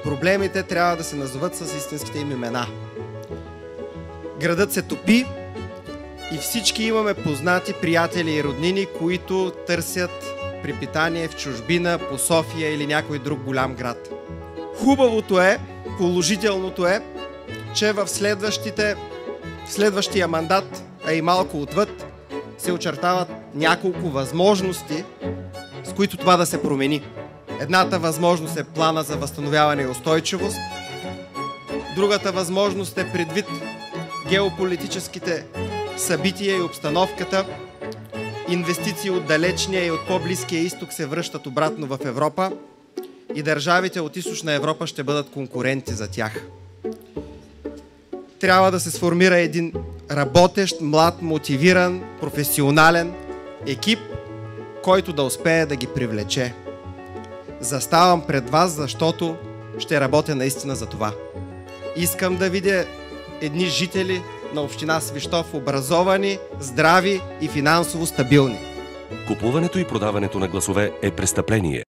проблемите трябва да се назоват с истинските им имена. Градът се топи и всички имаме познати приятели и роднини, които търсят препитание в чужбина, по София или някой друг голям град. Хубавото е, положителното е, че в следващия мандат, а и малко отвъд, се очертават няколко възможности, с които това да се промени. Едната възможност е плана за възстановяване и устойчивост. Другата възможност е предвид геополитическите събития и обстановката. Инвестиции от далечния и от по-близкия изток се връщат обратно в Европа и държавите от източна Европа ще бъдат конкуренти за тях. Трябва да се сформира един работещ, млад, мотивиран, професионален екип, който да успее да ги привлече. Заставам пред вас, защото ще работя наистина за това. Искам да видя едни жители на община Свищов образовани, здрави и финансово стабилни. Купуването и продаването на гласове е престъпление.